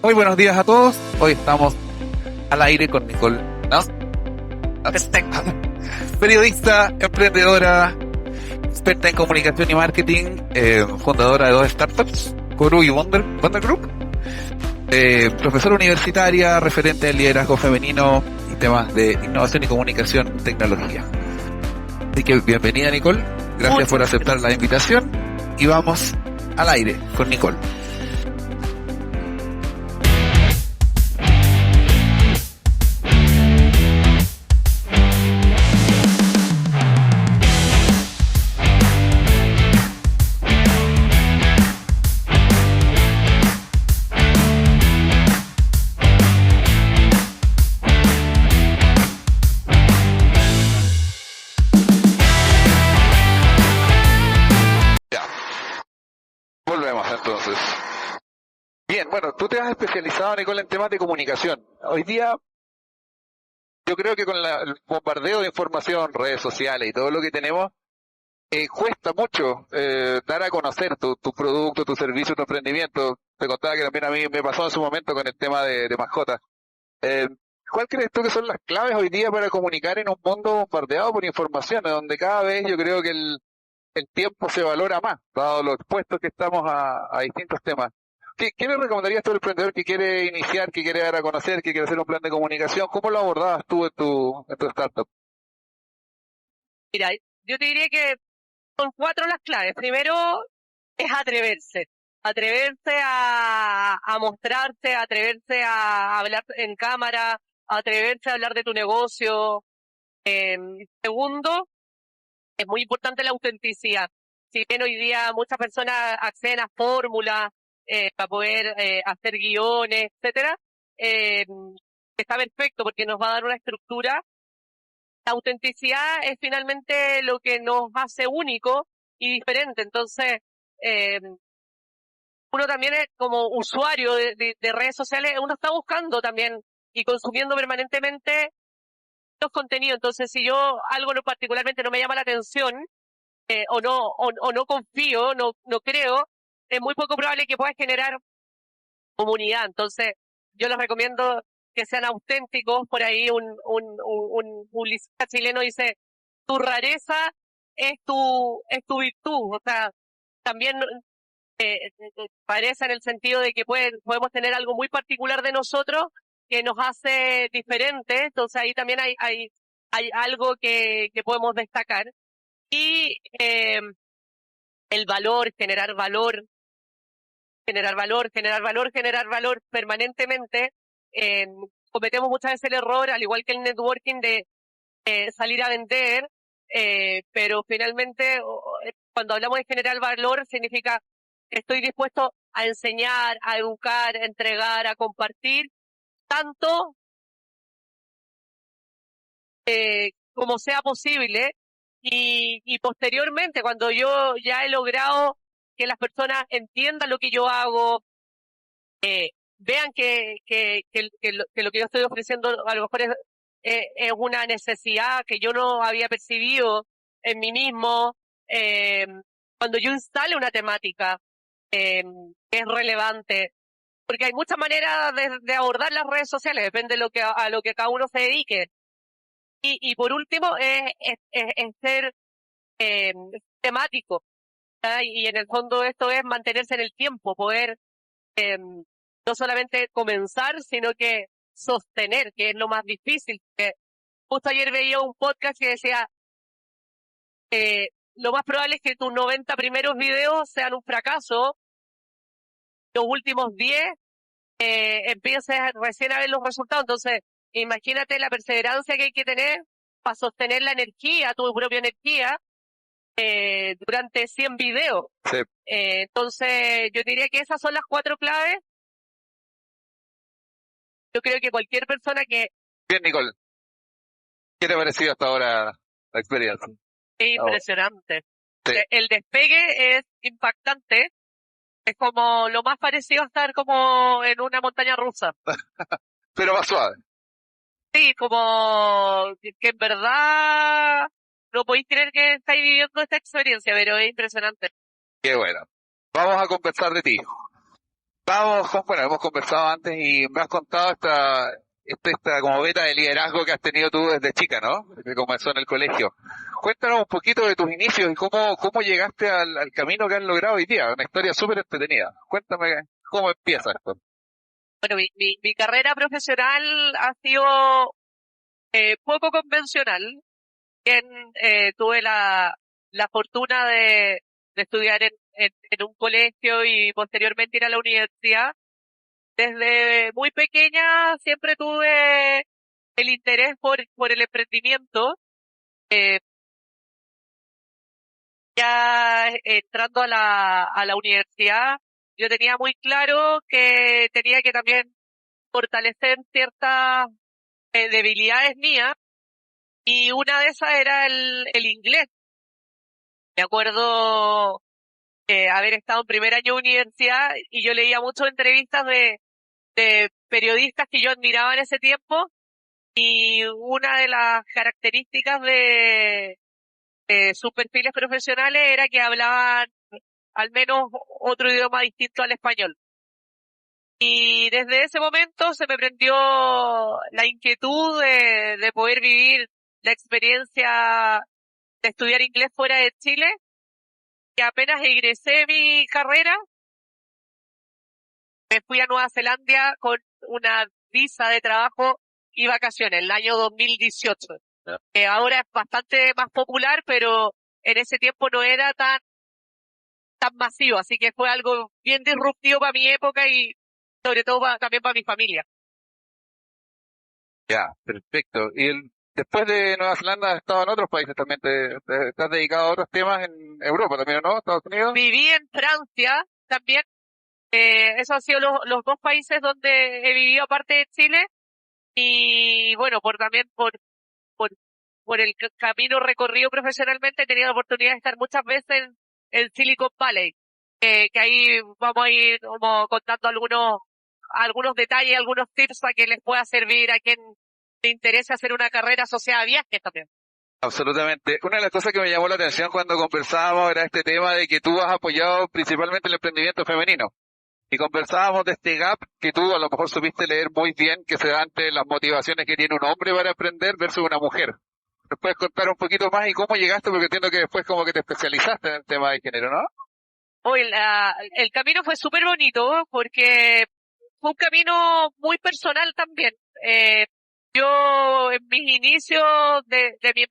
Muy buenos días a todos. Hoy estamos al aire con Nicole, ¿no? Periodista, emprendedora, experta en comunicación y marketing, fundadora de dos startups, Guru y Wonder Group, profesora universitaria, referente de liderazgo femenino y temas de innovación y comunicación en tecnología. Así que bienvenida, Nicole. Gracias por aceptar la invitación y vamos al aire con Nicole. Volvemos entonces. Bien, bueno, tú te has especializado, Nicole, en temas de comunicación. Hoy día, yo creo que con el bombardeo de información, redes sociales y todo lo que tenemos, cuesta mucho dar a conocer tu producto, tu servicio, tu emprendimiento. Te contaba que también a mí me pasó en su momento con el tema de mascotas. Eh, ¿Cuál crees tú que son las claves hoy día para comunicar en un mundo bombardeado por información, donde cada vez yo creo que el tiempo se valora más, dado los expuestos que estamos a distintos temas? ¿Qué le recomendarías tú al emprendedor que quiere iniciar, que quiere dar a conocer, que quiere hacer un plan de comunicación? ¿Cómo lo abordabas tú en tu startup? Mira, yo te diría que son cuatro las claves. Primero es atreverse. Atreverse a mostrarse, atreverse a hablar en cámara, atreverse a hablar de tu negocio. Segundo, es muy importante la autenticidad. Si bien hoy día muchas personas acceden a fórmulas para poder hacer guiones, etcétera, eh, está perfecto porque nos va a dar una estructura. La autenticidad es finalmente lo que nos hace único y diferente. Entonces, eh, uno también es como usuario de redes sociales, uno está buscando también y consumiendo permanentemente los contenidos. Entonces, si yo algo no particularmente no me llama la atención o no confío, no creo, es muy poco probable que pueda generar comunidad. Entonces, yo les recomiendo que sean auténticos. Por ahí un publicista chileno dice, tu rareza es tu virtud. O sea, también parece en el sentido de que podemos tener algo muy particular de nosotros que nos hace diferentes. Entonces ahí también hay algo que podemos destacar. Y el valor, generar valor permanentemente. Eh, Cometemos muchas veces el error, al igual que el networking, de salir a vender, pero finalmente cuando hablamos de generar valor significa que estoy dispuesto a enseñar, a educar, a entregar, a compartir, tanto como sea posible, y posteriormente, cuando yo ya he logrado que las personas entiendan lo que yo hago, vean que lo que yo estoy ofreciendo a lo mejor es una necesidad que yo no había percibido en mí mismo. eh, Cuando yo instale una temática que es relevante, porque hay muchas maneras de abordar las redes sociales, depende de a lo que cada uno se dedique. Y por último, es ser eh, temático. ¿Ah? Y en el fondo esto es mantenerse en el tiempo, poder no solamente comenzar, sino que sostener, que es lo más difícil. Que justo ayer veía un podcast que decía, lo más probable es que tus 90 primeros videos sean un fracaso, los últimos 10 empieces recién a ver los resultados. Entonces, imagínate la perseverancia que hay que tener para sostener la energía, tu propia energía, durante 100 videos. Sí. Entonces, yo diría que esas son las cuatro claves. Yo creo que cualquier persona que Bien, Nicole. ¿Qué te ha parecido hasta ahora la experiencia? es impresionante. Sí. El despegue es impactante. Es como lo más parecido a estar como en una montaña rusa. Pero más suave. Sí, como que en verdad no podéis creer que estáis viviendo esta experiencia, pero es impresionante. Qué bueno. Vamos a conversar de ti. Bueno, hemos conversado antes y me has contado esta como beta de liderazgo que has tenido tú desde chica, ¿no? Que comenzó en el colegio. Cuéntanos un poquito de tus inicios y cómo llegaste al camino que has logrado hoy día. Una historia súper entretenida. Cuéntame cómo empieza esto. Bueno, mi carrera profesional ha sido poco convencional. Bien, tuve la fortuna de estudiar en un colegio y posteriormente ir a la universidad. Desde muy pequeña siempre tuve el interés por el emprendimiento. Eh, ya entrando a la universidad, yo tenía muy claro que tenía que también fortalecer ciertas debilidades mías y una de esas era el inglés. Me acuerdo haber estado en primer año de universidad y yo leía muchas entrevistas de periodistas que yo admiraba en ese tiempo y una de las características de sus perfiles profesionales era que hablaban al menos otro idioma distinto al español. Y desde ese momento se me prendió la inquietud de poder vivir la experiencia de estudiar inglés fuera de Chile, que apenas egresé de mi carrera, me fui a Nueva Zelanda con una visa de trabajo y vacaciones, el año 2018. Ya. Que ahora es bastante más popular, pero en ese tiempo no era tan masivo, así que fue algo bien disruptivo para mi época y sobre todo también para mi familia. Ya, perfecto. Después de Nueva Zelanda has estado en otros países también. ¿Te has dedicado a otros temas en Europa también, ¿no? ¿Estados Unidos? Viví en Francia también, esos han sido los dos países donde he vivido aparte de Chile y bueno, por, por el camino recorrido profesionalmente he tenido la oportunidad de estar muchas veces en Silicon Valley, que ahí vamos a ir como contando algunos detalles, algunos tips para que les pueda servir a quien le interese hacer una carrera asociada a viajes también. Absolutamente. Una de las cosas que me llamó la atención cuando conversábamos era este tema de que tú has apoyado principalmente el emprendimiento femenino. Y conversábamos de este gap que tú a lo mejor supiste leer muy bien, que se da entre las motivaciones que tiene un hombre para emprender versus una mujer. ¿Nos puedes contar un poquito más y cómo llegaste? Porque entiendo que después como que te especializaste en el tema de género, ¿no? Hoy el camino fue súper bonito porque fue un camino muy personal también. Eh, yo en mis inicios de mi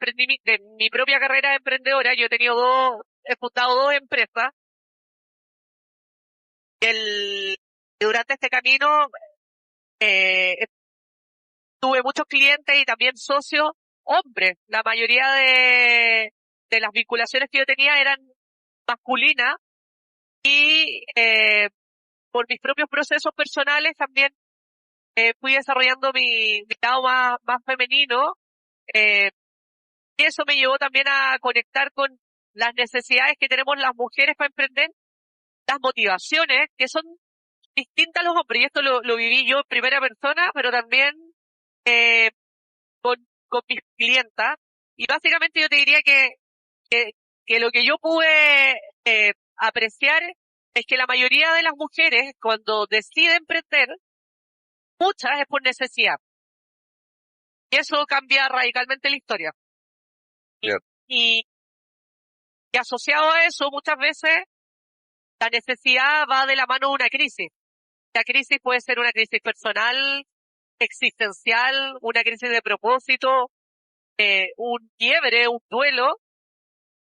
de mi propia carrera de emprendedora, yo he tenido he fundado dos empresas. Y y durante este camino eh, tuve muchos clientes y también socios hombres. La mayoría de las vinculaciones que yo tenía eran masculinas y por mis propios procesos personales también fui desarrollando mi lado más femenino, eh, y eso me llevó también a conectar con las necesidades que tenemos las mujeres para emprender, las motivaciones que son distintas a los hombres, y esto lo viví yo en primera persona, pero también eh, con mis clientas, y básicamente yo te diría que, que lo que yo pude apreciar es que la mayoría de las mujeres cuando deciden emprender, muchas es por necesidad. Y eso cambia radicalmente la historia. Y, Cierto. y, y asociado a eso, muchas veces la necesidad va de la mano de una crisis. La crisis puede ser una crisis personal, existencial, una crisis de propósito, un quiebre, un duelo,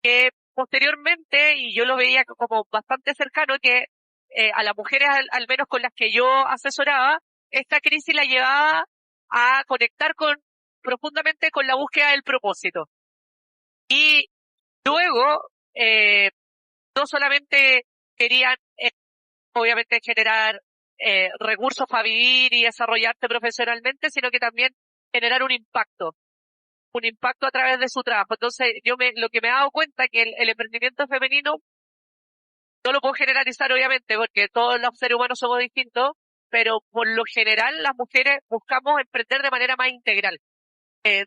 que posteriormente, y yo lo veía como bastante cercano, que a las mujeres, al menos con las que yo asesoraba, esta crisis la llevaba a conectar profundamente con la búsqueda del propósito. Y luego, no solamente querían, obviamente, generar recursos para vivir y desarrollarte profesionalmente, sino que también generar un impacto a través de su trabajo. Entonces, lo que me he dado cuenta es que el emprendimiento femenino no lo puedo generalizar, obviamente, porque todos los seres humanos somos distintos, pero por lo general las mujeres buscamos emprender de manera más integral,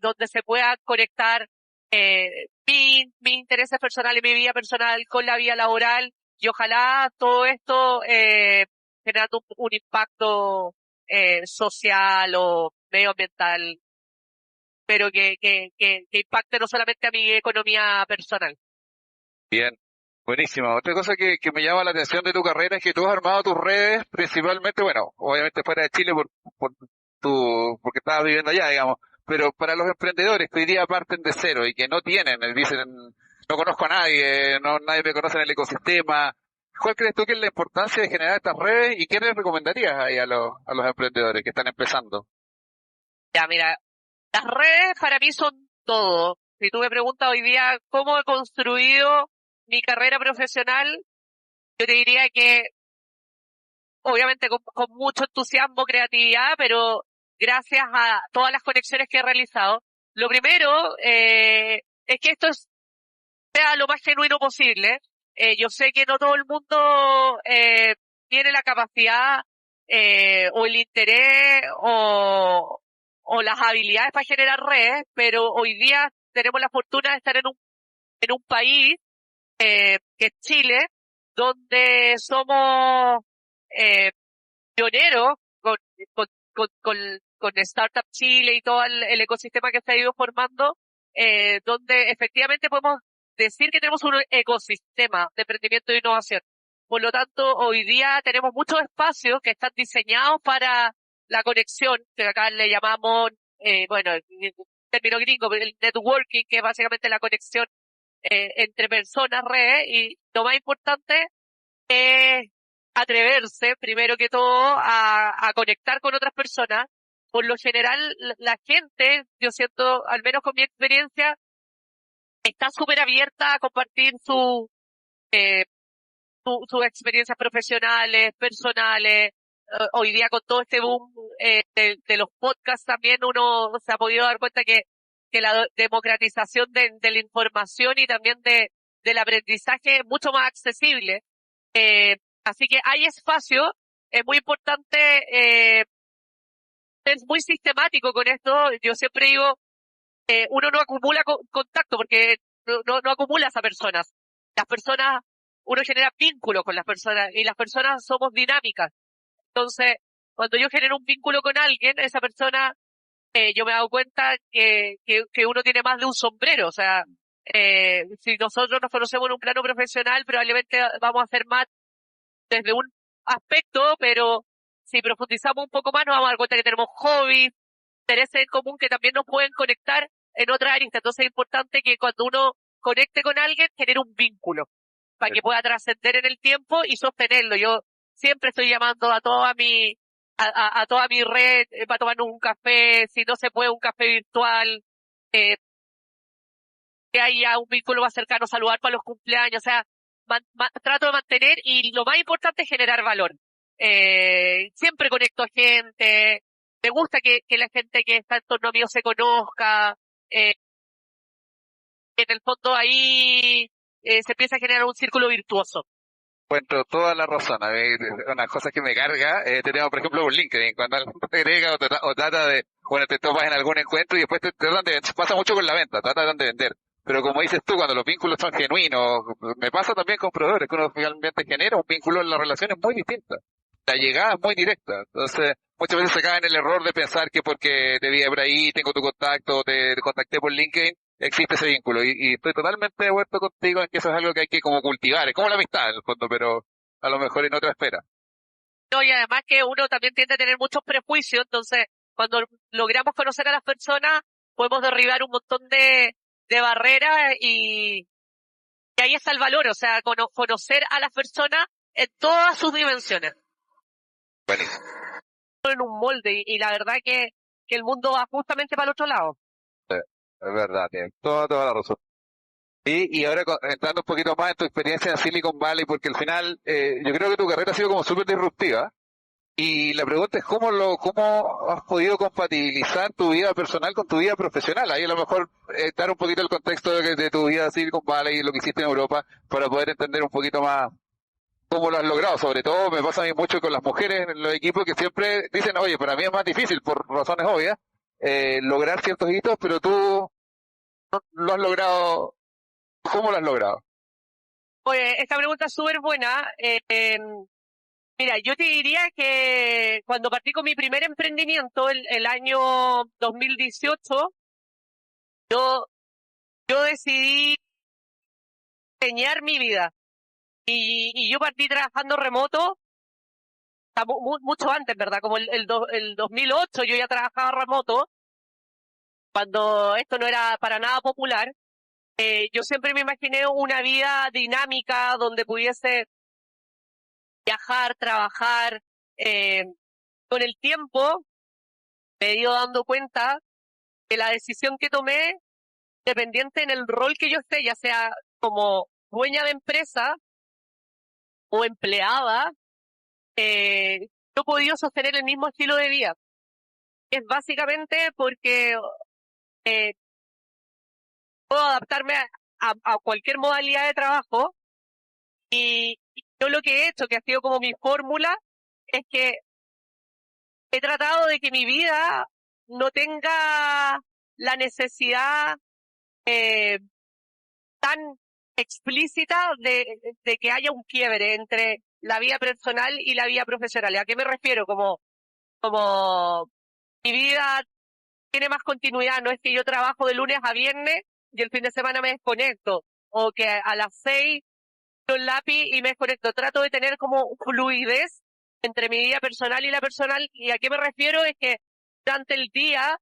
donde se pueda conectar mis intereses personales, mi vida personal con la vida laboral, y ojalá todo esto generando un impacto social o medioambiental, pero que impacte no solamente a mi economía personal. Bien, buenísimo. Otra cosa que me llama la atención de tu carrera es que tú has armado tus redes principalmente, bueno, obviamente fuera de Chile por porque estabas viviendo allá, digamos, pero para los emprendedores que hoy día parten de cero y que no tienen, dicen, no conozco a nadie, no, nadie me conoce en el ecosistema. ¿Cuál crees tú que es la importancia de generar estas redes y qué les recomendarías ahí a los emprendedores que están empezando? Ya, mira, las redes para mí son todo. Si tú me preguntas hoy día cómo he construido mi carrera profesional, yo te diría que obviamente con mucho entusiasmo, creatividad, pero gracias a todas las conexiones que he realizado. Lo primero es que sea lo más genuino posible. Yo sé que no todo el mundo tiene la capacidad o el interés o las habilidades para generar redes, pero hoy día tenemos la fortuna de estar en un país que es Chile, donde somos eh, pioneros con, con Startup Chile y todo el ecosistema que se ha ido formando, donde efectivamente podemos decir que tenemos un ecosistema de emprendimiento e innovación. Por lo tanto, hoy día tenemos muchos espacios que están diseñados para la conexión, que acá le llamamos, bueno, el término gringo, el networking, que es básicamente la conexión entre personas, redes, y lo más importante es atreverse, primero que todo, a conectar con otras personas. Por lo general, la gente, yo siento, al menos con mi experiencia, está súper abierta a compartir eh, sus experiencias profesionales, personales. Hoy día con todo este boom de los podcasts también uno se ha podido dar cuenta que la democratización de la información y también del aprendizaje es mucho más accesible. Así que hay espacio, es muy importante ser muy sistemático con esto. Yo siempre digo, uno no acumula contacto porque no acumula a personas. Las personas, uno genera vínculos con las personas y las personas somos dinámicas. Entonces, cuando yo genero un vínculo con alguien, esa persona, yo me he dado cuenta que uno tiene más de un sombrero. O sea, si nosotros nos conocemos en un plano profesional, probablemente vamos a hacer más desde un aspecto, pero si profundizamos un poco más nos vamos a dar cuenta que tenemos hobbies, intereses en común que también nos pueden conectar en otras áreas. Entonces es importante que cuando uno conecte con alguien, genere un vínculo para que pueda trascender en el tiempo y sostenerlo. Yo siempre estoy llamando a a toda mi red para tomarnos un café, si no se puede un café virtual, eh, que haya un vínculo más cercano, saludar para los cumpleaños, o sea, trato de mantener y lo más importante es generar valor. Siempre conecto a gente, me gusta que la gente que está en torno mío se conozca, eh, en el fondo ahí se empieza a generar un círculo virtuoso. Encuentro toda la razón. A ver, una cosa que me carga, tenemos por ejemplo un LinkedIn, cuando alguien te agrega o trata de, bueno, te topas en algún encuentro y después te tratan de, pasa mucho con la venta, tratan de vender. Pero como dices tú, cuando los vínculos son genuinos, me pasa también con proveedores, que uno finalmente genera un vínculo en la relación es muy distinta. La llegada es muy directa. Entonces, muchas veces se cae en el error de pensar que porque te vi por ahí, tengo tu contacto, te contacté por LinkedIn, existe ese vínculo. Y estoy totalmente de acuerdo contigo en que eso es algo que hay que como cultivar. Es como la amistad, en el fondo, pero a lo mejor en otra esfera. No, y además que uno también tiende a tener muchos prejuicios, entonces cuando logramos conocer a las personas, podemos derribar un montón de barreras y ahí está el valor, o sea, conocer a las personas en todas sus dimensiones, Buenísimo. en un molde, y la verdad que el mundo va justamente para el otro lado. Sí, es verdad, tienes toda la razón. Y ahora entrando un poquito más en tu experiencia en Silicon Valley, porque al final yo creo que tu carrera ha sido como súper disruptiva. Y la pregunta es cómo has podido compatibilizar tu vida personal con tu vida profesional. Ahí a lo mejor dar un poquito el contexto de tu vida en Silicon Valley y lo que hiciste en Europa para poder entender un poquito más cómo lo has logrado. Sobre todo me pasa a mí mucho con las mujeres en los equipos que siempre dicen, oye, para mí es más difícil por razones obvias lograr ciertos hitos, pero tú lo has logrado. ¿Cómo lo has logrado? Pues esta pregunta es súper buena. Mira, yo te diría que cuando partí con mi primer emprendimiento, el año 2018, yo, yo decidí diseñar mi vida. Y yo partí trabajando remoto mucho antes, ¿verdad? Como el 2008 yo ya trabajaba remoto, cuando esto no era para nada popular. Yo siempre me imaginé una vida dinámica donde pudiese viajar, trabajar. eh, con el tiempo me he ido dando cuenta que la decisión que tomé, dependiente en el rol que yo esté, ya sea como dueña de empresa o empleada, yo he podido sostener el mismo estilo de vida. Es básicamente porque eh, puedo adaptarme a cualquier modalidad de trabajo y yo lo que he hecho, que ha sido como mi fórmula, es que he tratado de que mi vida no tenga la necesidad eh, tan explícita de que haya un quiebre entre la vida personal y la vida profesional. ¿A qué me refiero? Como mi vida tiene más continuidad, no es que yo trabajo de lunes a viernes y el fin de semana me desconecto, o que a las 6 yo el lápiz y me desconecto. Trato de tener como fluidez entre mi vida personal y la personal, y a qué me refiero es que durante el día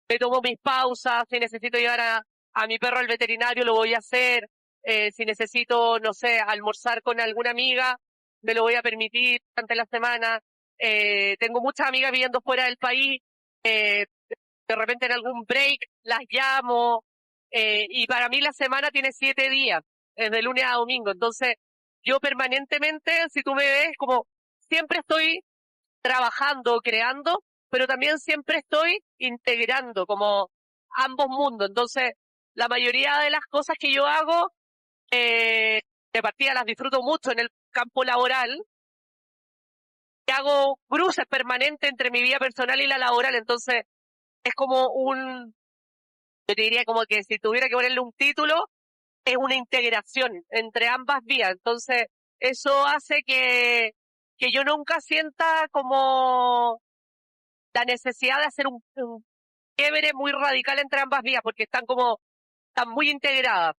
me tomo mis pausas, si necesito llevar a mi perro al veterinario lo voy a hacer, si necesito, no sé, almorzar con alguna amiga, me lo voy a permitir durante la semana. Tengo muchas amigas viviendo fuera del país, eh, de repente en algún break las llamo, y para mí la semana tiene 7 días, desde lunes a domingo, entonces yo permanentemente, si tú me ves, como siempre estoy trabajando, creando, pero también siempre estoy integrando como ambos mundos, entonces la mayoría de las cosas que yo hago, de partida las disfruto mucho en el campo laboral, y hago cruces permanentes entre mi vida personal y la laboral, entonces es como yo te diría como que si tuviera que ponerle un título, es una integración entre ambas vías. Entonces, eso hace que yo nunca sienta como la necesidad de hacer un quiebre muy radical entre ambas vías, porque están muy integradas.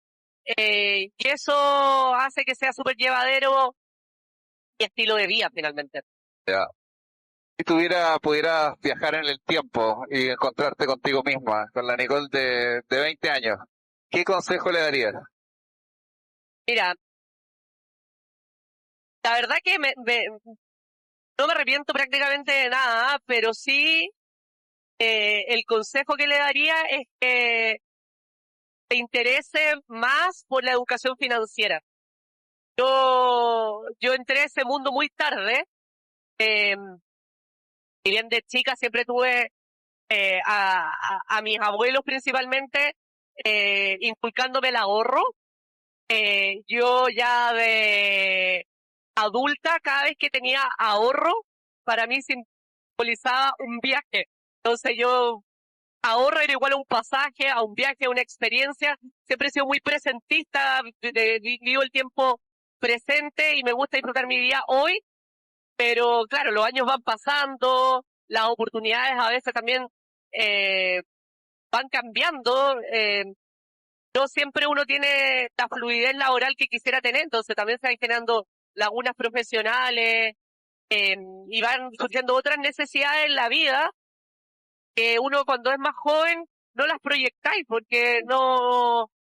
Y eso hace que sea súper llevadero y estilo de vida, finalmente. Ya. Si pudieras viajar en el tiempo y encontrarte contigo misma, con la Nicole de 20 años, ¿qué consejo le darías? Mira, la verdad que no me arrepiento prácticamente de nada, pero sí, el consejo que le daría es que se interese más por la educación financiera. Yo entré a ese mundo muy tarde, eh, si bien de chica siempre tuve a mis abuelos principalmente inculcándome el ahorro. Yo ya de adulta, cada vez que tenía ahorro, para mí simbolizaba un viaje. Entonces yo ahorro era igual a un pasaje, a un viaje, a una experiencia. Siempre he sido muy presentista, vivo el tiempo presente y me gusta disfrutar mi vida hoy, pero claro, los años van pasando, las oportunidades a veces también eh, van cambiando. No siempre uno tiene la fluidez laboral que quisiera tener, entonces también se van generando lagunas profesionales, eh, y van surgiendo otras necesidades en la vida que uno cuando es más joven no las proyectáis porque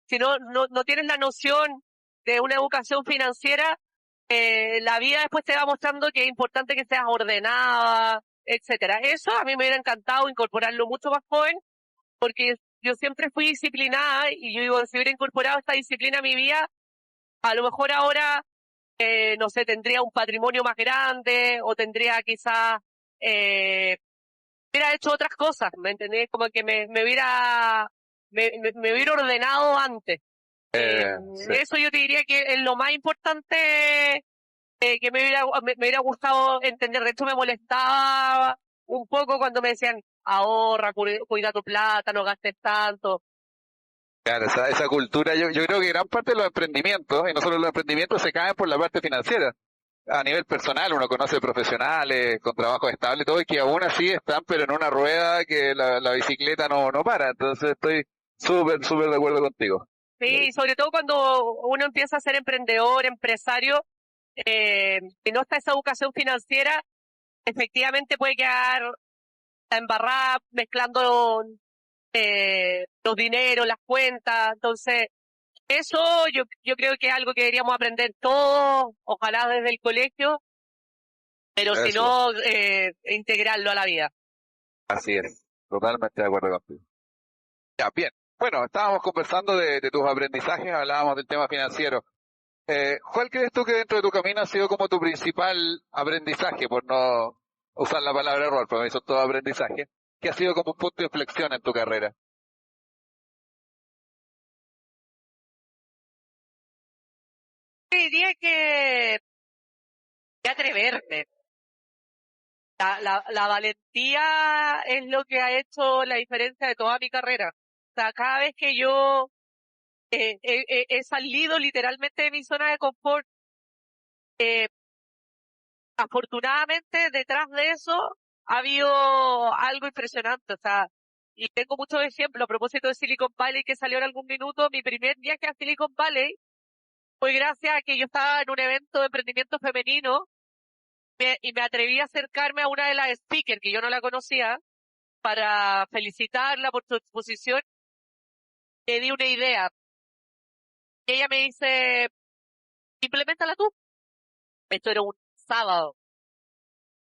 si no tienes la noción de una educación financiera, la vida después te va mostrando que es importante que seas ordenada, etcétera. Eso a mí me hubiera encantado incorporarlo mucho más joven porque yo siempre fui disciplinada y yo digo, si hubiera incorporado esta disciplina a mi vida, a lo mejor ahora, no sé, tendría un patrimonio más grande o tendría quizás eh, hubiera hecho otras cosas, ¿me entendés? Como que me hubiera ordenado antes. Sí. Eso yo te diría que es lo más importante, que me hubiera gustado entender. De hecho, me molestaba un poco cuando me decían, ahorra, cuida tu plata, no gastes tanto. Claro, esa cultura, yo creo que gran parte de los emprendimientos, y no solo los emprendimientos, se caen por la parte financiera. a nivel personal, uno conoce profesionales con trabajos estables, todo, y que aún así están, pero en una rueda que la bicicleta no para. Entonces estoy súper de acuerdo contigo. Sí, sobre todo cuando uno empieza a ser emprendedor, empresario, y no está esa educación financiera, efectivamente puede quedar embarrada mezclando los dineros, las cuentas. Entonces, eso yo creo que es algo que deberíamos aprender todos, ojalá desde el colegio, pero si Eso, no, integrarlo a la vida. así es, totalmente de acuerdo contigo. Ya, bien. Bueno, estábamos conversando de tus aprendizajes, hablábamos del tema financiero. ¿Cuál crees tú que dentro de tu camino ha sido como tu principal aprendizaje, por no usar la palabra error, porque eso es todo aprendizaje, que ha sido como un punto de inflexión en tu carrera? Diría que atreverme. La valentía es lo que ha hecho la diferencia de toda mi carrera. O sea, cada vez que yo he salido literalmente de mi zona de confort, eh, afortunadamente detrás de eso ha habido algo impresionante. O sea, y tengo muchos ejemplos a propósito de Silicon Valley que salió en algún minuto. Mi primer viaje a Silicon Valley fue gracias a que yo estaba en un evento de emprendimiento femenino y me atreví a acercarme a una de las speakers que yo no la conocía para felicitarla por su exposición. Le di una idea. Y ella me dice, implementala tú. Esto era un sábado.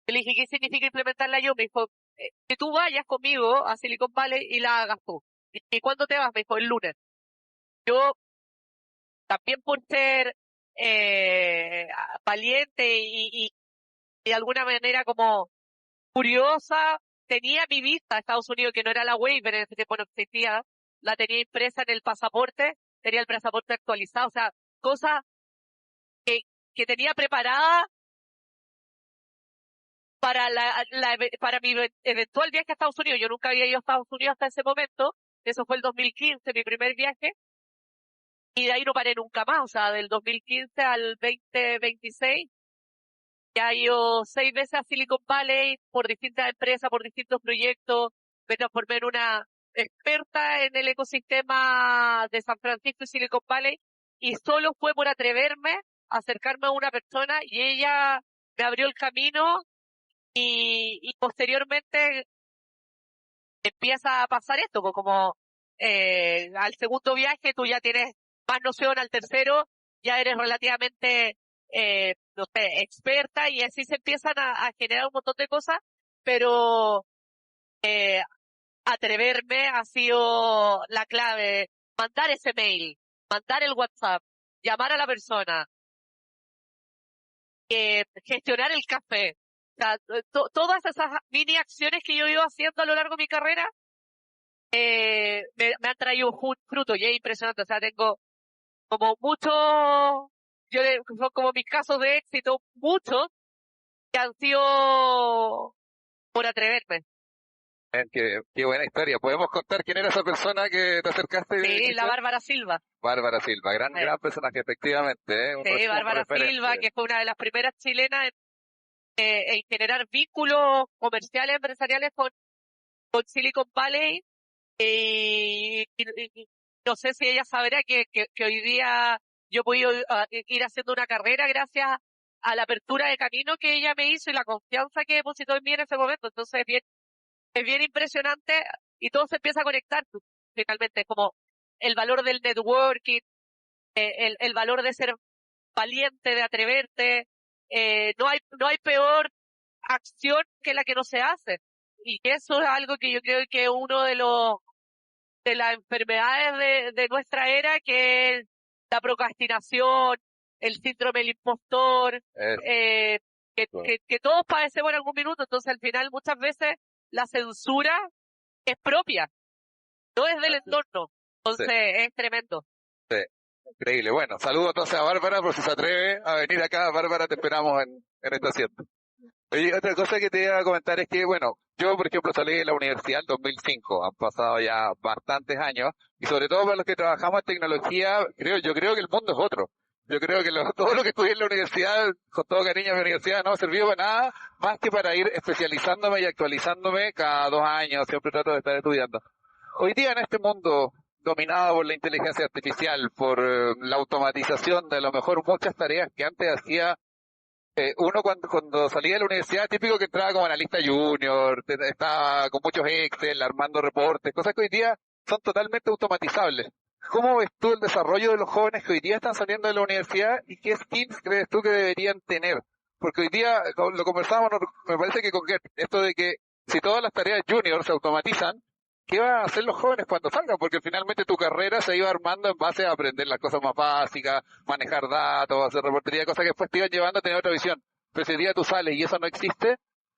Yo le dije, ¿qué significa implementarla yo? Me dijo, que tú vayas conmigo a Silicon Valley y la hagas tú. ¿Y cuándo te vas? Me dijo, el lunes. Yo, también por ser valiente y de alguna manera como curiosa, tenía mi visa a Estados Unidos, que no era la waiver, en ese tiempo no existía, la tenía impresa en el pasaporte, tenía el pasaporte actualizado, o sea, cosas que, que tenía preparada para para mi eventual viaje a Estados Unidos. Yo nunca había ido a Estados Unidos hasta ese momento, eso fue el 2015, mi primer viaje, y de ahí no paré nunca más, o sea, del 2015 al 2026, ya he ido 6 veces a Silicon Valley por distintas empresas, por distintos proyectos, me transformé en una experta en el ecosistema de San Francisco y Silicon Valley, y solo fue por atreverme a acercarme a una persona y ella me abrió el camino y posteriormente empieza a pasar esto, pues como al segundo viaje tú ya tienes más noción, al tercero ya eres relativamente, no sé, experta y así se empiezan a generar un montón de cosas, pero eh, atreverme ha sido la clave. Mandar ese mail, mandar el WhatsApp, llamar a la persona, gestionar el café. O sea, todas esas mini acciones que yo he ido haciendo a lo largo de mi carrera me han traído fruto y es impresionante. O sea, tengo como muchos, son como mis casos de éxito, muchos que han sido por atreverme. Qué buena historia. ¿Podemos contar quién era esa persona que te acercaste y le Sí, la dijiste? Bárbara Silva. Bárbara Silva, Eh, gran personaje, efectivamente, ¿eh? sí, Un Bárbara Silva, referente. que fue una de las primeras chilenas en generar vínculos comerciales, empresariales con Silicon Valley. Y no sé si ella sabrá que hoy día yo he podido ir haciendo una carrera gracias a la apertura de camino que ella me hizo y la confianza que depositó en mí en ese momento. Entonces es bien impresionante y todo se empieza a conectar finalmente, como el valor del networking, el valor de ser valiente, de atreverte. No hay peor acción que la que no se hace. Y eso es algo que yo creo que es uno de las enfermedades de nuestra era, que es la procrastinación, el síndrome del impostor, Eso, eh, que todos padecemos en algún minuto. Entonces, al final, muchas veces la censura es propia, no es del así es. entorno. Sí, Entonces, es tremendo. sí, increíble. Bueno, saludo entonces a Bárbara, por si se atreve a venir acá. Bárbara, te esperamos en esta asiento. Oye, otra cosa que te iba a comentar es que, bueno, yo, por ejemplo, salí de la universidad en 2005, han pasado ya bastantes años, y sobre todo para los que trabajamos en tecnología, yo creo que el mundo es otro. Yo creo que todo lo que estudié en la universidad, con todo cariño en la universidad, no me sirvió para nada más que para ir especializándome y actualizándome cada 2 años. Siempre trato de estar estudiando. Hoy día en este mundo dominado por la inteligencia artificial, por la automatización de a lo mejor muchas tareas que antes hacía uno cuando salía de la universidad, típico que entraba como analista junior, estaba con muchos Excel, armando reportes, cosas que hoy día son totalmente automatizables. ¿Cómo ves tú el desarrollo de los jóvenes que hoy día están saliendo de la universidad y qué skills crees tú que deberían tener? Porque hoy día, lo conversamos, me parece que con Gert, esto de que si todas las tareas junior se automatizan, ¿qué van a hacer los jóvenes cuando salgan? Porque finalmente tu carrera se iba armando en base a aprender las cosas más básicas, manejar datos, hacer reportería, cosas que después te iban llevando a tener otra visión. Pero si hoy día tú sales y eso no existe,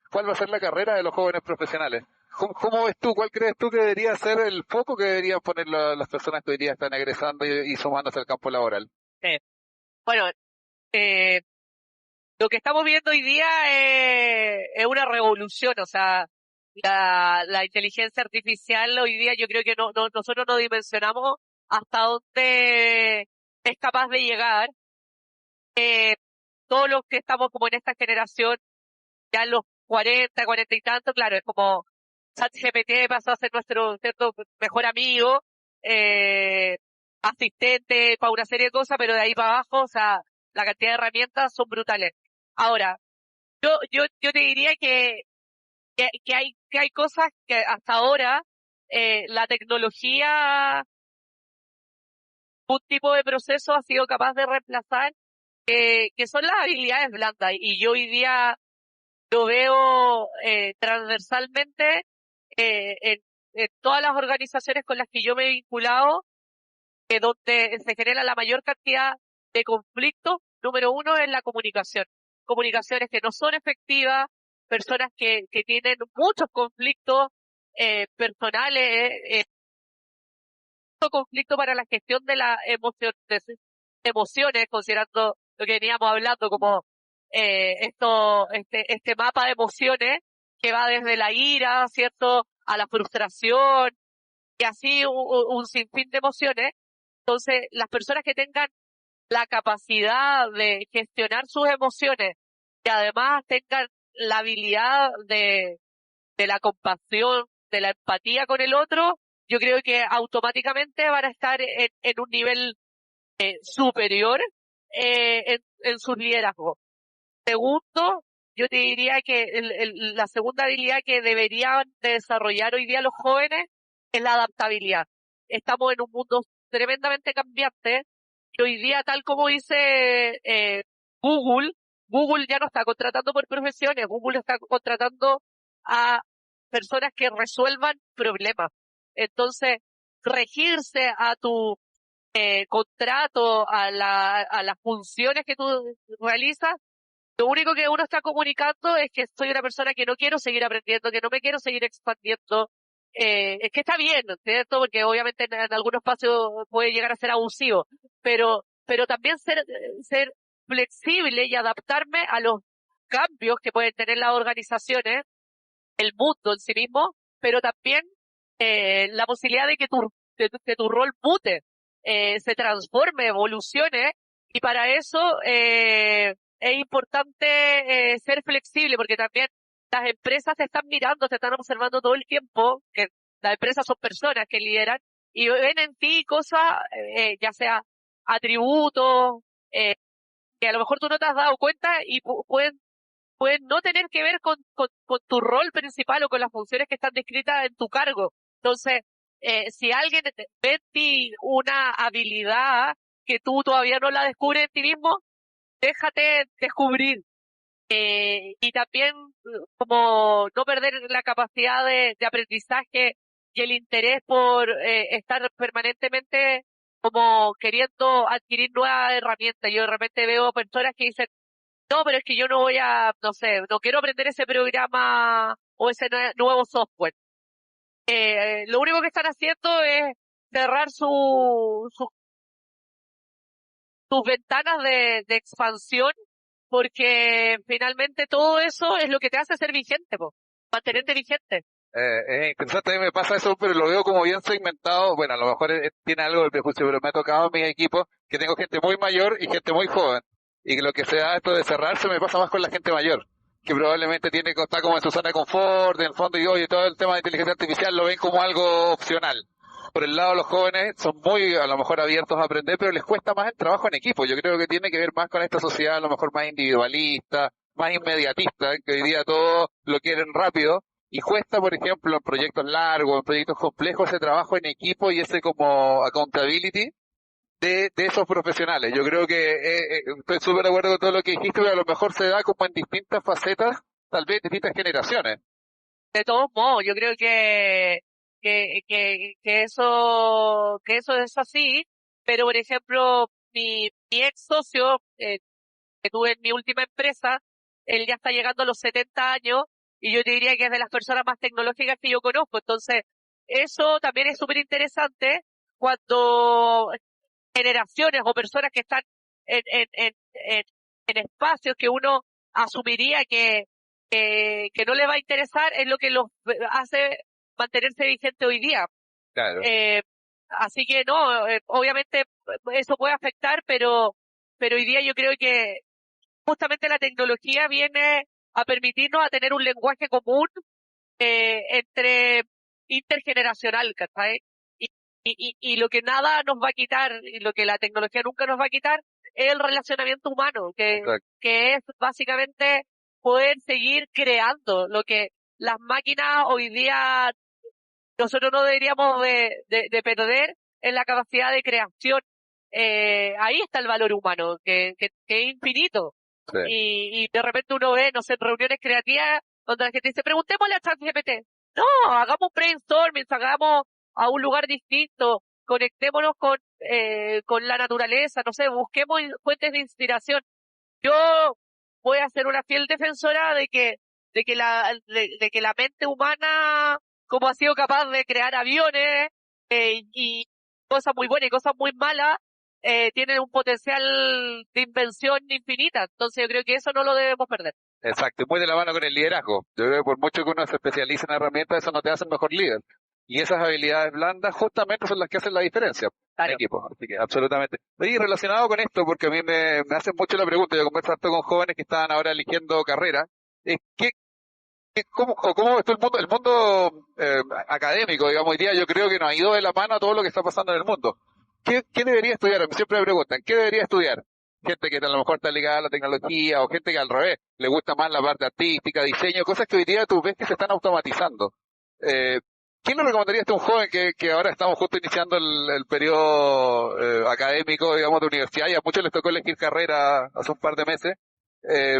¿cuál va a ser la carrera de los jóvenes profesionales? ¿Cómo ves tú? ¿Cuál crees tú que debería ser el foco que deberían poner las personas que hoy día están egresando y sumándose al campo laboral? Bueno, eh, lo que estamos viendo hoy día es una revolución, o sea, la inteligencia artificial hoy día yo creo que nosotros no dimensionamos hasta dónde es capaz de llegar. Todos los que estamos como en esta generación, ya en los 40, 40 y tanto, claro, es como ChatGPT pasó a ser nuestro cierto mejor amigo, eh, asistente para una serie de cosas, pero de ahí para abajo, o sea, la cantidad de herramientas son brutales. Ahora, yo te diría que hay cosas que hasta ahora la tecnología, un tipo de proceso ha sido capaz de reemplazar, que son las habilidades blandas. Y yo hoy día lo veo transversalmente en todas las organizaciones con las que yo me he vinculado, donde se genera la mayor cantidad de conflictos. Número uno es la comunicación. Comunicaciones que no son efectivas, personas que tienen muchos conflictos personales, conflicto para la gestión de la emoción, emociones, considerando lo que veníamos hablando como este mapa de emociones que va desde la ira, ¿cierto?, a la frustración y así un sinfín de emociones. Entonces, las personas que tengan la capacidad de gestionar sus emociones y además tengan la habilidad de la compasión, de la empatía con el otro, yo creo que automáticamente van a estar en un nivel superior en sus liderazgos. Segundo, yo te diría que la segunda habilidad que deberían de desarrollar hoy día los jóvenes es la adaptabilidad. Estamos en un mundo tremendamente cambiante y hoy día, tal como dice Google, Google ya no está contratando por profesiones, Google está contratando a personas que resuelvan problemas. Entonces, regirse a tu contrato, a las funciones que tú realizas, lo único que uno está comunicando es que soy una persona que no quiero seguir aprendiendo, que no me quiero seguir expandiendo. Es que está bien, ¿cierto? Porque obviamente en algunos espacios puede llegar a ser abusivo, pero también ser flexible y adaptarme a los cambios que pueden tener las organizaciones, el mundo en sí mismo, pero también la posibilidad de que tu rol mute, se transforme, evolucione, y para eso es importante ser flexible, porque también las empresas te están mirando, te están observando todo el tiempo, que las empresas son personas que lideran, y ven en ti cosas, ya sea atributos, que a lo mejor tú no te has dado cuenta y pueden no tener que ver con tu rol principal o con las funciones que están descritas en tu cargo. Entonces, si alguien ve en ti una habilidad que tú todavía no la descubres en ti mismo, déjate descubrir. Y también como no perder la capacidad de aprendizaje y el interés por estar permanentemente como queriendo adquirir nuevas herramientas. Yo de repente veo personas que dicen, no, pero es que yo no voy a, no sé, no quiero aprender ese programa o ese nuevo software. Lo único que están haciendo es cerrar sus ventanas de expansión, porque finalmente todo eso es lo que te hace ser vigente, po, mantenerte vigente. Es interesante, a mí me pasa eso, pero lo veo como bien segmentado. Bueno, a lo mejor tiene algo de prejuicio, pero me ha tocado en mis equipos que tengo gente muy mayor y gente muy joven. Y que lo que se da esto de cerrarse me pasa más con la gente mayor, que probablemente está como en su zona de confort, en el fondo, y oye, todo el tema de inteligencia artificial lo ven como algo opcional. Por el lado, los jóvenes son muy, a lo mejor, abiertos a aprender, pero les cuesta más el trabajo en equipo. Yo creo que tiene que ver más con esta sociedad, a lo mejor más individualista, más inmediatista, que hoy día todo lo quieren rápido y cuesta, por ejemplo, en proyectos largos, en proyectos complejos, ese trabajo en equipo y ese como accountability de esos profesionales. Yo creo que estoy súper de acuerdo con todo lo que dijiste, pero a lo mejor se da como en distintas facetas, tal vez distintas generaciones. De todos modos, yo creo que eso es así, pero por ejemplo, mi ex socio, que tuve en mi última empresa, él ya está llegando a los 70 años y yo te diría que es de las personas más tecnológicas que yo conozco. Entonces, eso también es súper interesante cuando generaciones o personas que están en espacios que uno asumiría que no le va a interesar, es lo que los hace mantenerse vigente hoy día. Claro. Así que no, obviamente eso puede afectar, pero hoy día yo creo que justamente la tecnología viene a permitirnos a tener un lenguaje común entre intergeneracional, ¿cachai? Y lo que nada nos va a quitar, y lo que la tecnología nunca nos va a quitar, es el relacionamiento humano, Exacto. que es básicamente poder seguir creando lo que las máquinas hoy día nosotros no deberíamos de perder en la capacidad de creación. Ahí está el valor humano, que es infinito. Sí. Y de repente uno ve, no sé, en reuniones creativas, donde la gente dice, preguntémosle a ChatGPT. No, hagamos un brainstorming, hagamos a un lugar distinto, conectémonos con la naturaleza, no sé, busquemos fuentes de inspiración. Yo voy a ser una fiel defensora de que la mente humana, como ha sido capaz de crear aviones, y cosas muy buenas y cosas muy malas, tienen un potencial de invención infinita. Entonces yo creo que eso no lo debemos perder. Exacto, y muy de la mano con el liderazgo. Yo creo que por mucho que uno se especialice en herramientas, eso no te hace un mejor líder. Y esas habilidades blandas justamente son las que hacen la diferencia en Claro. equipo. Así que absolutamente. Oye, relacionado con esto, porque a mí me hacen mucho la pregunta, yo converso harto con jóvenes que están ahora eligiendo carrera, cómo ves tú el mundo académico, digamos, hoy día yo creo que nos ha ido de la mano a todo lo que está pasando en el mundo. ¿Qué debería estudiar? Siempre me preguntan, ¿qué debería estudiar? Gente que a lo mejor está ligada a la tecnología o gente que al revés le gusta más la parte artística, diseño, cosas que hoy día tú ves que se están automatizando. Eh, ¿Qué le recomendarías a un joven que ahora estamos justo iniciando el periodo académico, digamos, de universidad y a muchos les tocó elegir carrera hace un par de meses? Eh,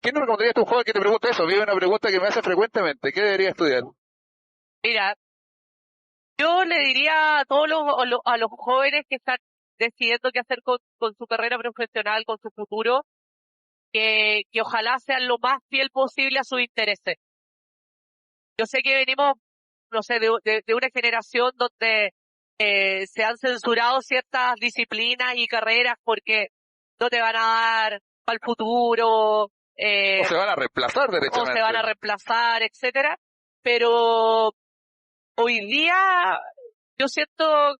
¿Qué le recomendarías a un joven que te pregunta eso? Vive una pregunta que me hace frecuentemente. ¿Qué debería estudiar? Mira, yo le diría a todos a los jóvenes que están decidiendo qué hacer con su carrera profesional, con su futuro, que ojalá sean lo más fiel posible a sus intereses. Yo sé que venimos, no sé, de una generación donde se han censurado ciertas disciplinas y carreras porque no te van a dar para el futuro, O se van a reemplazar o se van derechamente. a reemplazar, etcétera. Pero hoy día yo siento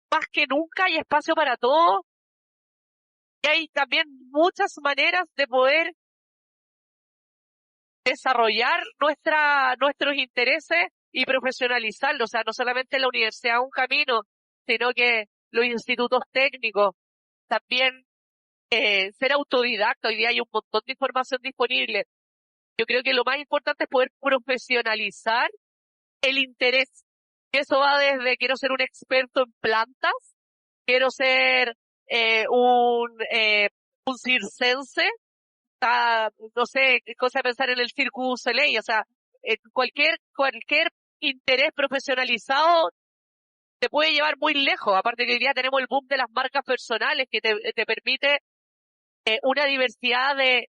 más que nunca hay espacio para todo y hay también muchas maneras de poder desarrollar nuestros intereses y profesionalizarlos. O sea, no solamente la universidad es un camino, sino que los institutos técnicos, también ser autodidacta. Hoy día hay un montón de información disponible. Yo creo que lo más importante es poder profesionalizar el interés. Eso va desde quiero ser un experto en plantas, quiero ser un circense, no sé, qué cosa pensar en el Cirque du Soleil, o sea, cualquier interés profesionalizado te puede llevar muy lejos. Aparte que hoy día tenemos el boom de las marcas personales que te permite una diversidad de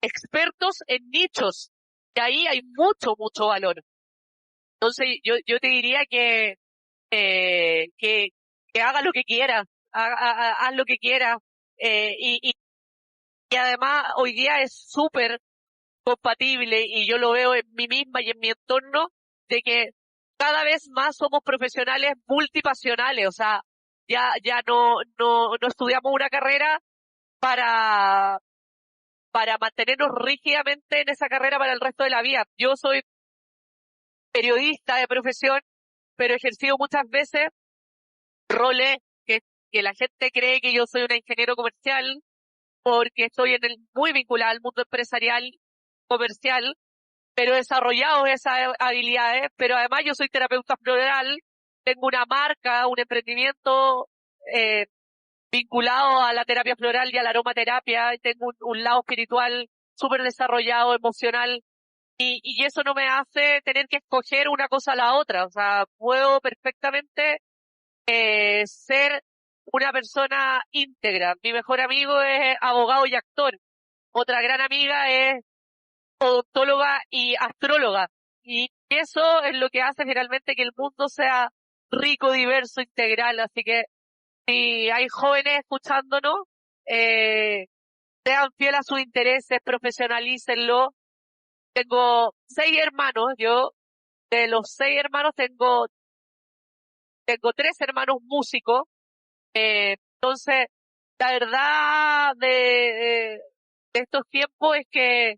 expertos en nichos. Y ahí hay mucho valor. Entonces yo te diría eh, que, que haga lo que quiera, haz lo que quiera, y además hoy día es súper compatible, y yo lo veo en mí misma y en mi entorno, de que cada vez más somos profesionales multipasionales. O sea, ya no estudiamos una carrera para mantenernos rígidamente en esa carrera para el resto de la vida. Yo soy periodista de profesión, pero he ejercido muchas veces roles que la gente cree que yo soy una ingeniero comercial, porque estoy muy vinculada al mundo empresarial, comercial, pero he desarrollado esas habilidades. Pero además yo soy terapeuta floral, tengo una marca, un emprendimiento vinculado a la terapia floral y a la aromaterapia, y tengo un lado espiritual súper desarrollado, emocional, y eso no me hace tener que escoger una cosa a la otra. O sea, puedo perfectamente ser una persona íntegra. Mi mejor amigo es abogado y actor. Otra gran amiga es odontóloga y astróloga. Y eso es lo que hace finalmente que el mundo sea rico, diverso, integral. Así que si hay jóvenes escuchándonos, sean fieles a sus intereses, profesionalícenlo. Tengo 6 hermanos. Yo, de los 6 hermanos, tengo 3 hermanos músicos. Entonces, la verdad de estos tiempos es que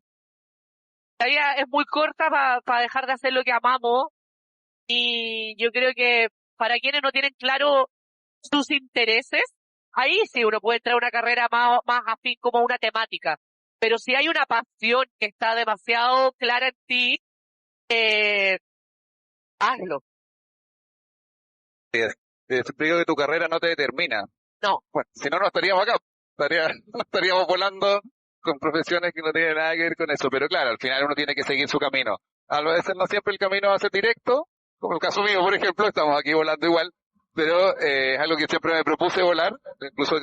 la vida es muy corta para dejar de hacer lo que amamos, y yo creo que para quienes no tienen claro sus intereses, ahí sí uno puede entrar a una carrera más afín como una temática. Pero si hay una pasión que está demasiado clara en ti, hazlo. Siempre digo que tu carrera no te determina. No. Bueno, si no, no estaríamos acá. No estaríamos volando con profesiones que no tienen nada que ver con eso. Pero claro, al final uno tiene que seguir su camino. A veces no siempre el camino va a ser directo, como el caso mío, por ejemplo, estamos aquí volando igual, pero es algo que siempre me propuse volar, incluso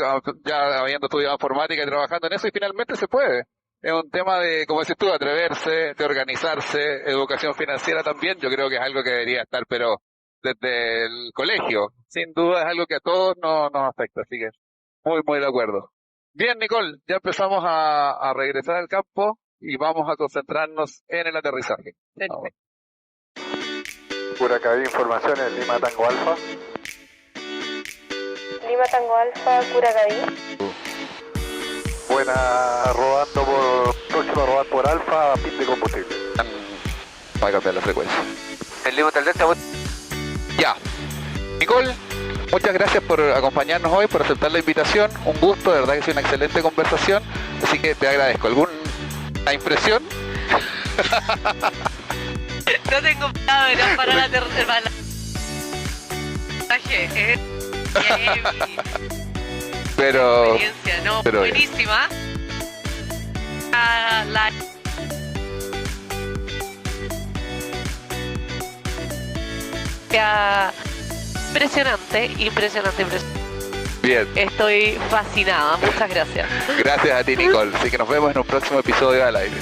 ya habiendo estudiado informática y trabajando en eso, y finalmente se puede. Es un tema de, como decís tú, de atreverse, de organizarse, educación financiera también. Yo creo que es algo que debería estar, pero desde el colegio, sin duda es algo que a todos nos afecta, así que muy, muy de acuerdo. Bien, Nicole, ya empezamos a regresar al campo y vamos a concentrarnos en el aterrizaje. Perfecto. Curacaví, informaciones, Lima Tango Alfa. Lima Tango Alfa, Curacaví. Buena, próximo a rodar por Alfa, pin de combustible. Va a cambiar la frecuencia. El Lima del Delta. Ya. Nicole, muchas gracias por acompañarnos hoy, por aceptar la invitación. Un gusto, de verdad que ha sido una excelente conversación. Así que te agradezco. ¿Alguna impresión? No tengo palabras para la tercera. Pero Experiencia, no, pero buenísima. Impresionante. bien. Estoy fascinada, muchas gracias. Gracias a ti, Nicole. Así que nos vemos en un próximo episodio al aire.